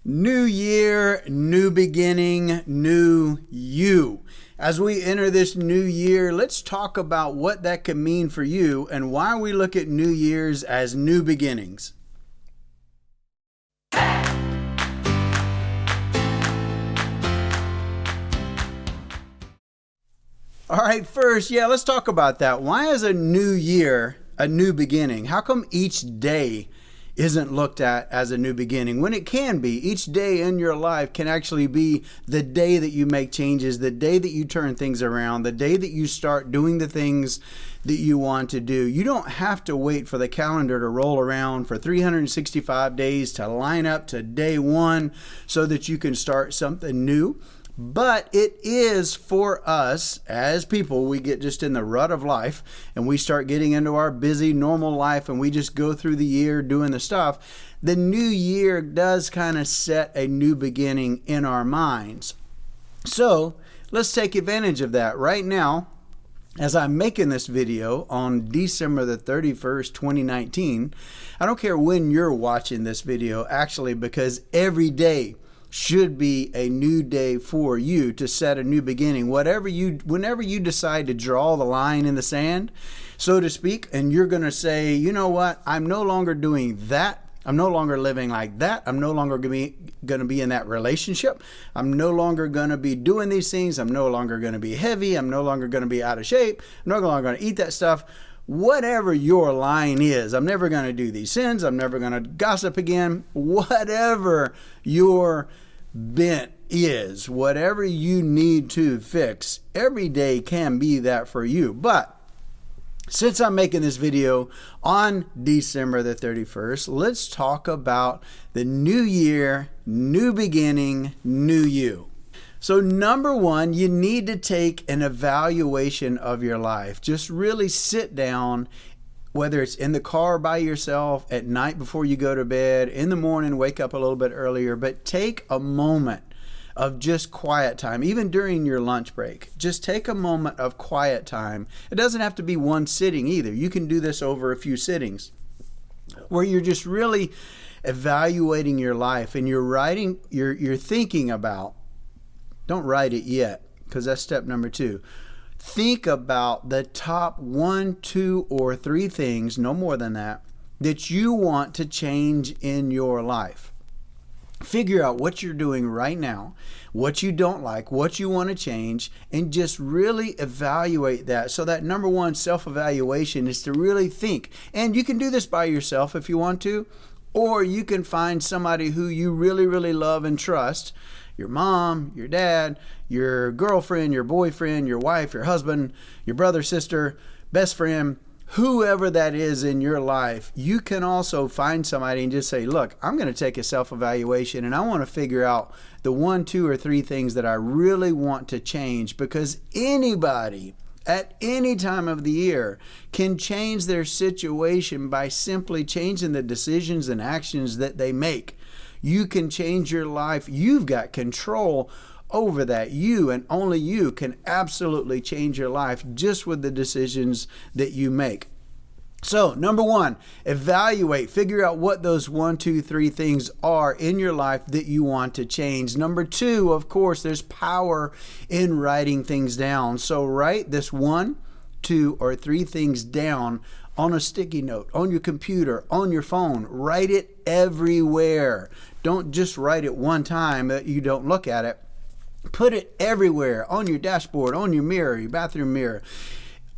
New year, new beginning, new you. As we enter this new year, let's talk about what that could mean for you and why we look at New Year's as new beginnings. All right, first, let's talk about that. Why is a new year a new beginning? How come each day isn't looked at as a new beginning when it can be? Each day in your life can actually be the day that you make changes, the day that you turn things around, the day that you start doing the things that you want to do. You don't have to wait for the calendar to roll around for 365 days to line up to day one so that you can start something new. But it is for us as people, we get just in the rut of life and we start getting into our busy normal life and we just go through the year doing the stuff. The new year does kind of set a new beginning in our minds. So let's take advantage of that right now. As I'm making this video on December the 31st, 2019, I don't care when you're watching this video actually, because every day should be a new day for you to set a new beginning. Whenever you decide to draw the line in the sand, so to speak, and you're going to say, you know what, I'm no longer doing that. I'm no longer living like that. I'm no longer going to be in that relationship. I'm no longer going to be doing these things. I'm no longer going to be heavy. I'm no longer going to be out of shape. I'm no longer going to eat that stuff. Whatever your line is, I'm never going to do these sins. I'm never going to gossip again. Whatever your bent is, whatever you need to fix, every day can be that for you. But since I'm making this video on December the 31st, let's talk about the new year, new beginning, new you. So number one, you need to take an evaluation of your life. Just really sit down, whether it's in the car by yourself, at night before you go to bed, in the morning, wake up a little bit earlier, but take a moment of just quiet time, even during your lunch break. Just take a moment of quiet time. It doesn't have to be one sitting either. You can do this over a few sittings where you're just really evaluating your life and you're thinking about, don't write it yet, because that's step number two. Think about the top 1, 2, or 3 things, no more than that you want to change in your life. Figure out what you're doing right now, what you don't like, what you want to change, and just really evaluate that. So that number one self-evaluation is to really think. And you can do this by yourself if you want to, or you can find somebody who you really, really love and trust. Your mom, your dad, your girlfriend, your boyfriend, your wife, your husband, your brother, sister, best friend, whoever that is in your life. You can also find somebody and just say, look, I'm going to take a self-evaluation and I want to figure out the 1, 2, or 3 things that I really want to change, because anybody at any time of the year can change their situation by simply changing the decisions and actions that they make. You can change your life. You've got control over that. You and only you can absolutely change your life just with the decisions that you make. So, number one, evaluate, figure out what those 1, 2, 3 things are in your life that you want to change. Number two, of course, there's power in writing things down. So write this 1, 2, or 3 things down on a sticky note, on your computer, on your phone. Write it everywhere. Don't just write it one time that you don't look at it. Put it everywhere, on your dashboard, on your mirror, your bathroom mirror,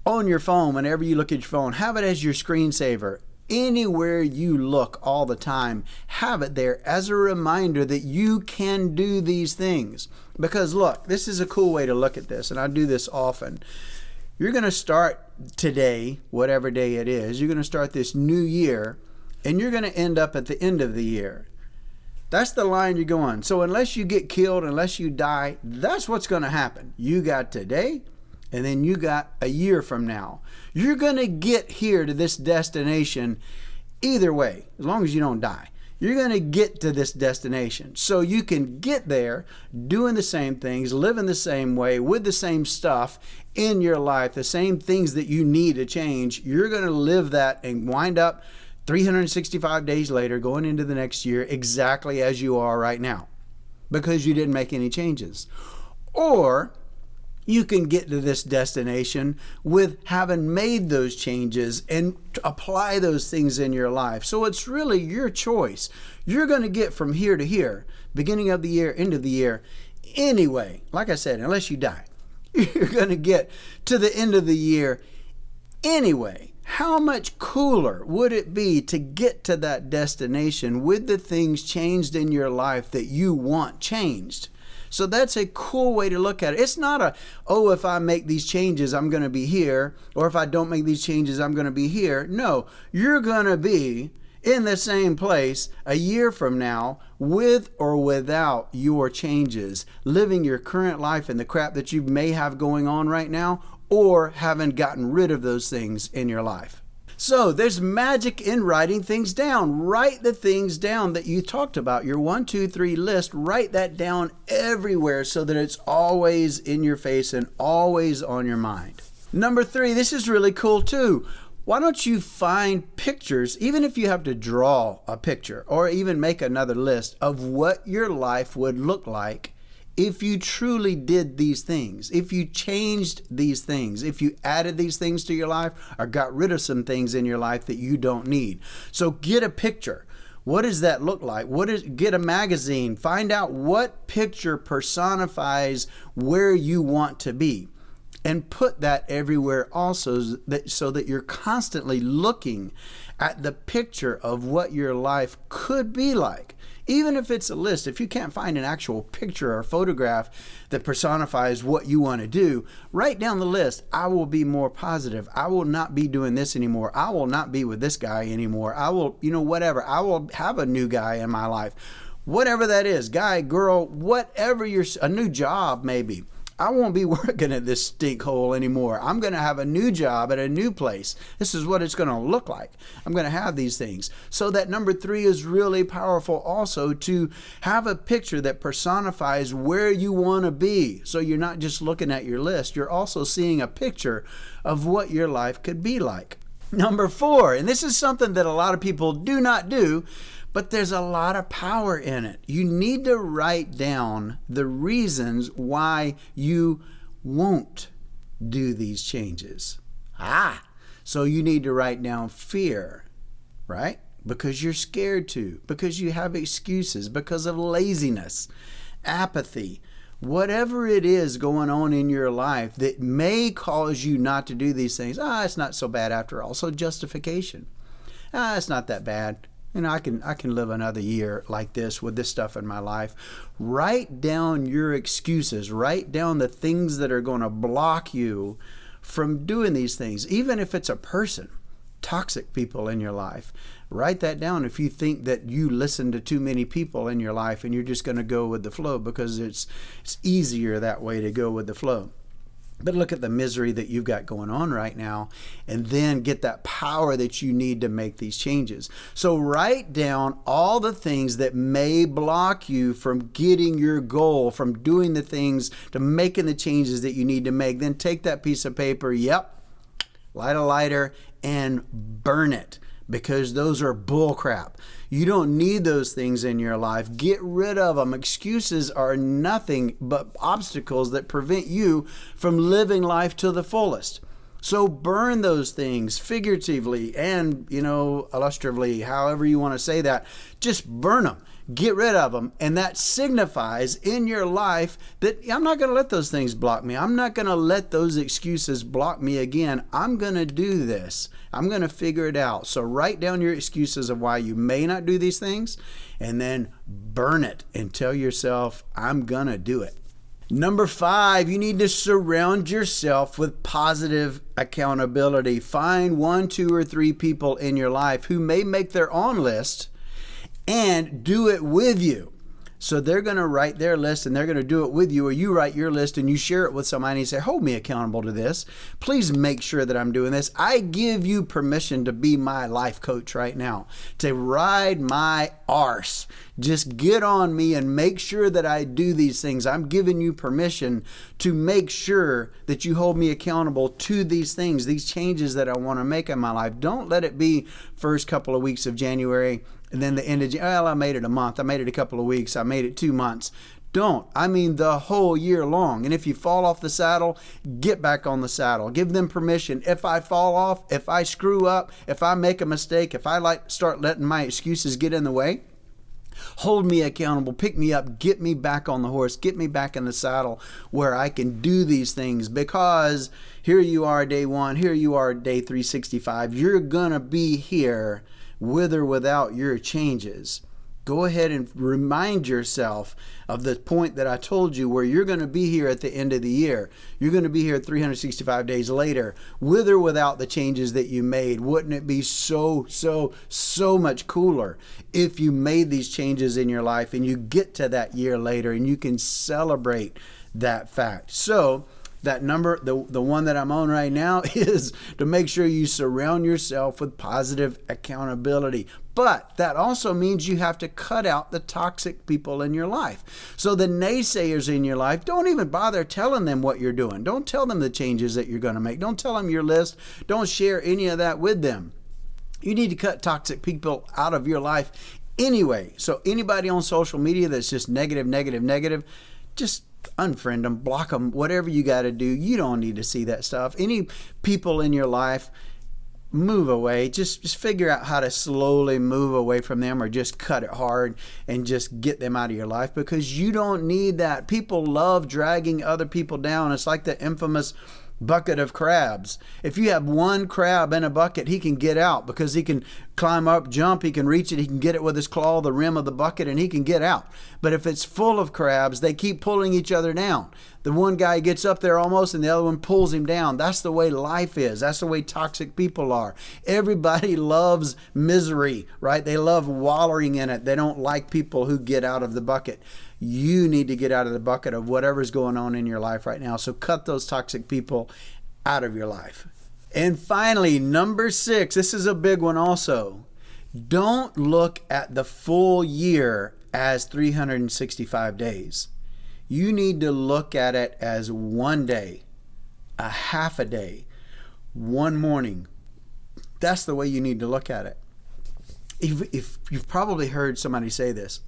on your phone. Whenever you look at your phone, have it as your screensaver. Anywhere you look all the time, have it there as a reminder that you can do these things. Because look, this is a cool way to look at this, and I do this often. You're going to start today, whatever day it is, you're going to start this new year, and you're going to end up at the end of the year. That's the line you're going. So unless you get killed, unless you die, that's what's going to happen. You got today, and then you got a year from now. You're going to get here to this destination either way, as long as you don't die. You're going to get to this destination. So you can get there doing the same things, living the same way, with the same stuff in your life, the same things that you need to change. You're going to live that and wind up 365 days later, going into the next year, exactly as you are right now, because you didn't make any changes. Or you can get to this destination with having made those changes and apply those things in your life. So it's really your choice. You're going to get from here to here, beginning of the year, end of the year, anyway. Like I said, unless you die, you're going to get to the end of the year anyway. How much cooler would it be to get to that destination with the things changed in your life that you want changed? So that's a cool way to look at it. It's not if I make these changes, I'm going to be here, or if I don't make these changes, I'm going to be here. No, you're going to be in the same place a year from now, with or without your changes, living your current life and the crap that you may have going on right now, or haven't gotten rid of those things in your life. So there's magic in writing things down. Write the things down that you talked about. Your 1, 2, 3 list, write that down everywhere so that it's always in your face and always on your mind. Number 3, this is really cool too. Why don't you find pictures, even if you have to draw a picture or even make another list of what your life would look like if you truly did these things, if you changed these things, if you added these things to your life or got rid of some things in your life that you don't need. So get a picture. What does that look like? Get a magazine. Find out what picture personifies where you want to be. And put that everywhere also, so that you're constantly looking at the picture of what your life could be like. Even if it's a list, if you can't find an actual picture or photograph that personifies what you want to do, write down the list. I will be more positive. I will not be doing this anymore. I will not be with this guy anymore. I will, whatever. I will have a new guy in my life. Whatever that is, guy, girl, whatever a new job maybe. I won't be working at this stink hole anymore. I'm going to have a new job at a new place. This is what it's going to look like. I'm going to have these things. So that number 3 is really powerful also, to have a picture that personifies where you want to be. So you're not just looking at your list. You're also seeing a picture of what your life could be like. Number 4, and this is something that a lot of people do not do, but there's a lot of power in it. You need to write down the reasons why you won't do these changes. So you need to write down fear, right? Because you're scared to, because you have excuses, because of laziness, apathy, whatever it is going on in your life that may cause you not to do these things. It's not so bad after all. So justification. It's not that bad. I can live another year like this with this stuff in my life. Write down your excuses. Write down the things that are going to block you from doing these things. Even if it's a person, toxic people in your life. Write that down if you think that you listen to too many people in your life and you're just going to go with the flow because it's easier that way to go with the flow. But look at the misery that you've got going on right now, and then get that power that you need to make these changes. So write down all the things that may block you from getting your goal, from doing the things, to making the changes that you need to make. Then take that piece of paper, light a lighter, and burn it. Because those are bull crap. You don't need those things in your life. Get rid of them. Excuses are nothing but obstacles that prevent you from living life to the fullest. So burn those things figuratively and, illustratively, however you want to say that. Just burn them. Get rid of them. And that signifies in your life that I'm not going to let those things block me. I'm not going to let those excuses block me again. I'm going to do this. I'm going to figure it out. So write down your excuses of why you may not do these things, and then burn it and tell yourself, I'm going to do it. Number 5, you need to surround yourself with positive accountability. Find 1, 2, or 3 people in your life who may make their own list and do it with you. So they're going to write their list and they're going to do it with you, or you write your list and you share it with somebody and you say, hold me accountable to this. Please make sure that I'm doing this. I give you permission to be my life coach right now, to ride my arse. Just get on me and make sure that I do these things. I'm giving you permission to make sure that you hold me accountable to these things, these changes that I want to make in my life. Don't let it be first couple of weeks of January and then the end of January. Well, I made it a month. I made it a couple of weeks. I made it 2 months. Don't. I mean the whole year long. And if you fall off the saddle, get back on the saddle. Give them permission. If I fall off, if I screw up, if I make a mistake, if I start letting my excuses get in the way, hold me accountable, pick me up, get me back on the horse, get me back in the saddle where I can do these things, because here you are day 1, here you are day 365. You're going to be here with or without your changes. Go ahead and remind yourself of the point that I told you, where you're going to be here at the end of the year. You're going to be here 365 days later, with or without the changes that you made. Wouldn't it be so much cooler if you made these changes in your life and you get to that year later and you can celebrate that fact? So that number, the one that I'm on right now, is to make sure you surround yourself with positive accountability. But that also means you have to cut out the toxic people in your life. So the naysayers in your life, don't even bother telling them what you're doing. Don't tell them the changes that you're going to make. Don't tell them your list. Don't share any of that with them. You need to cut toxic people out of your life anyway. So anybody on social media that's just negative, just unfriend them, block them, whatever you got to do. You don't need to see that stuff. Any people in your life, move away. Just figure out how to slowly move away from them, or just cut it hard and just get them out of your life, because you don't need that. People love dragging other people down. It's like the infamous bucket of crabs. If you have one crab in a bucket, he can get out because he can climb up, jump, he can reach it, he can get it with his claw, the rim of the bucket, and he can get out. But if it's full of crabs, they keep pulling each other down. The one guy gets up there almost and the other one pulls him down. That's the way life is. That's the way toxic people are. Everybody loves misery, right? They love wallowing in it. They don't like people who get out of the bucket. You need to get out of the bucket of whatever's going on in your life right now. So cut those toxic people out of your life. And finally, number 6, this is a big one also. Don't look at the full year as 365 days. You need to look at it as one day, a half a day, one morning. That's the way you need to look at it. If you've probably heard somebody say this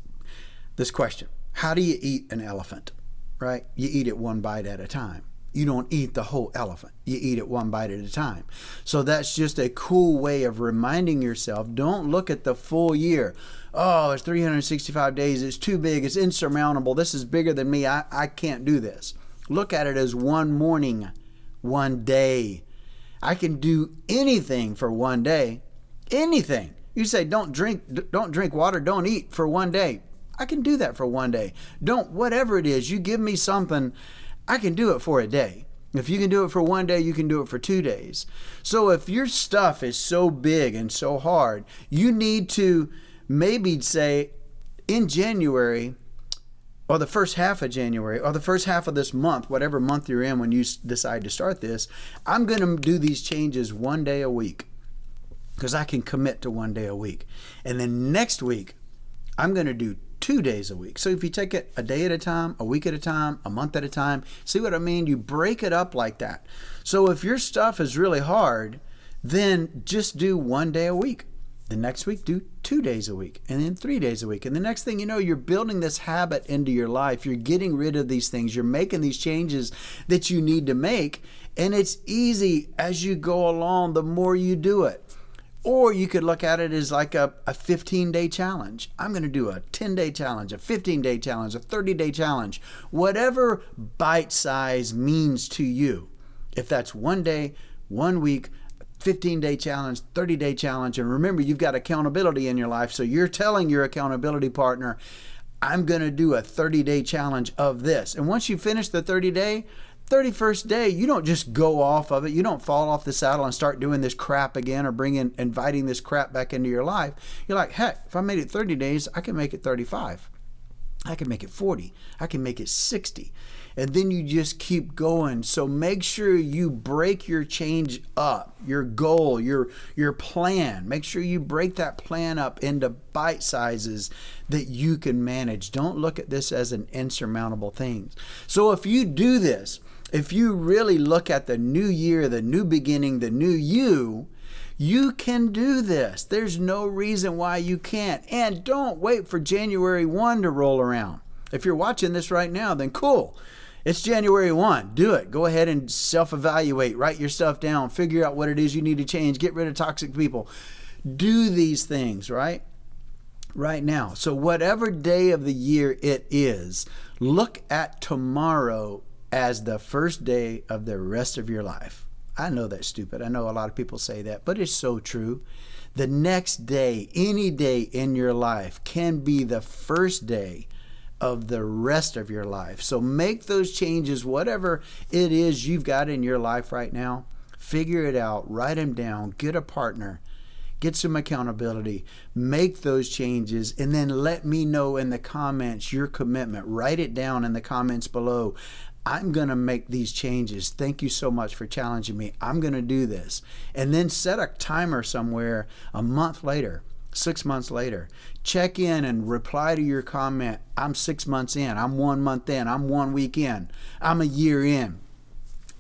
question: how do you eat an elephant? Right? You eat it one bite at a time. You don't eat the whole elephant. You eat it one bite at a time. So that's just a cool way of reminding yourself, don't look at the full year. Oh, it's 365 days. It's too big. It's insurmountable. This is bigger than me. I can't do this. Look at it as one morning, one day. I can do anything for one day. Anything. You say, don't drink water, don't eat for one day. I can do that for one day. Whatever it is, you give me something, I can do it for a day. If you can do it for one day, you can do it for 2 days. So if your stuff is so big and so hard, you need to maybe say, in January, or the first half of January, or the first half of this month, whatever month you're in when you decide to start this, I'm going to do these changes one day a week, because I can commit to one day a week. And then next week, I'm going to do 2 days a week. So if you take it a day at a time, a week at a time, a month at a time, see what I mean? You break it up like that. So if your stuff is really hard, then just do one day a week. The next week, do 2 days a week, and then 3 days a week. And the next thing you know, you're building this habit into your life. You're getting rid of these things. You're making these changes that you need to make. And it's easy as you go along, the more you do it. Or you could look at it as like a 15-day challenge. I'm going to do a 10-day challenge, a 15-day challenge, a 30-day challenge. Whatever bite size means to you. If that's 1 day, 1 week, 15-day challenge, 30-day challenge. And remember, you've got accountability in your life. So you're telling your accountability partner, I'm going to do a 30-day challenge of this. And once you finish the 31st day, you don't just go off of it. You don't fall off the saddle and start doing this crap again, or inviting this crap back into your life. You're like, heck, if I made it 30 days, I can make it 35. I can make it 40. I can make it 60. And then you just keep going. So make sure you break your change up, your goal, your plan. Make sure you break that plan up into bite sizes that you can manage. Don't look at this as an insurmountable thing. So if you do this, if you really look at the new year, the new beginning, the new you can do this. There's no reason why you can't. And don't wait for January 1 to roll around. If you're watching this right now, then cool. It's January 1. Do it. Go ahead and self-evaluate. Write your stuff down. Figure out what it is you need to change. Get rid of toxic people. Do these things, right now. So whatever day of the year it is, look at tomorrow as the first day of the rest of your life. I know that's stupid. I know a lot of people say that, but it's so true. The next day, any day in your life can be the first day of the rest of your life. So make those changes, whatever it is you've got in your life right now. Figure it out, write them down, get a partner, get some accountability, make those changes, and then let me know in the comments your commitment. Write it down in the comments below. I'm going to make these changes. Thank you so much for challenging me. I'm going to do this. And then set a timer somewhere a month later, 6 months later. Check in and reply to your comment. I'm 6 months in. I'm 1 month in. I'm 1 week in. I'm a year in.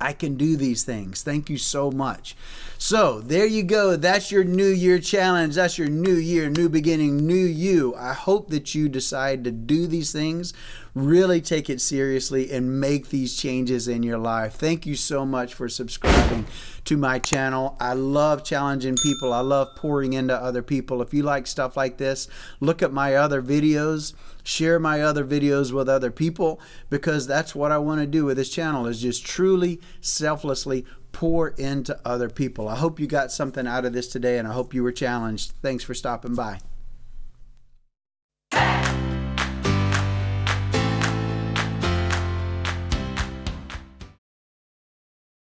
I can do these things. Thank you so much. So there you go. That's your New Year challenge. That's your new year, new beginning, new you. I hope that you decide to do these things, really take it seriously, and make these changes in your life. Thank you so much for subscribing to my channel. I love challenging people. I love pouring into other people. If you like stuff like this, look at my other videos. Share my other videos with other people, because that's what I want to do with this channel, is just truly, selflessly pour into other people. I hope you got something out of this today, and I hope you were challenged. Thanks for stopping by.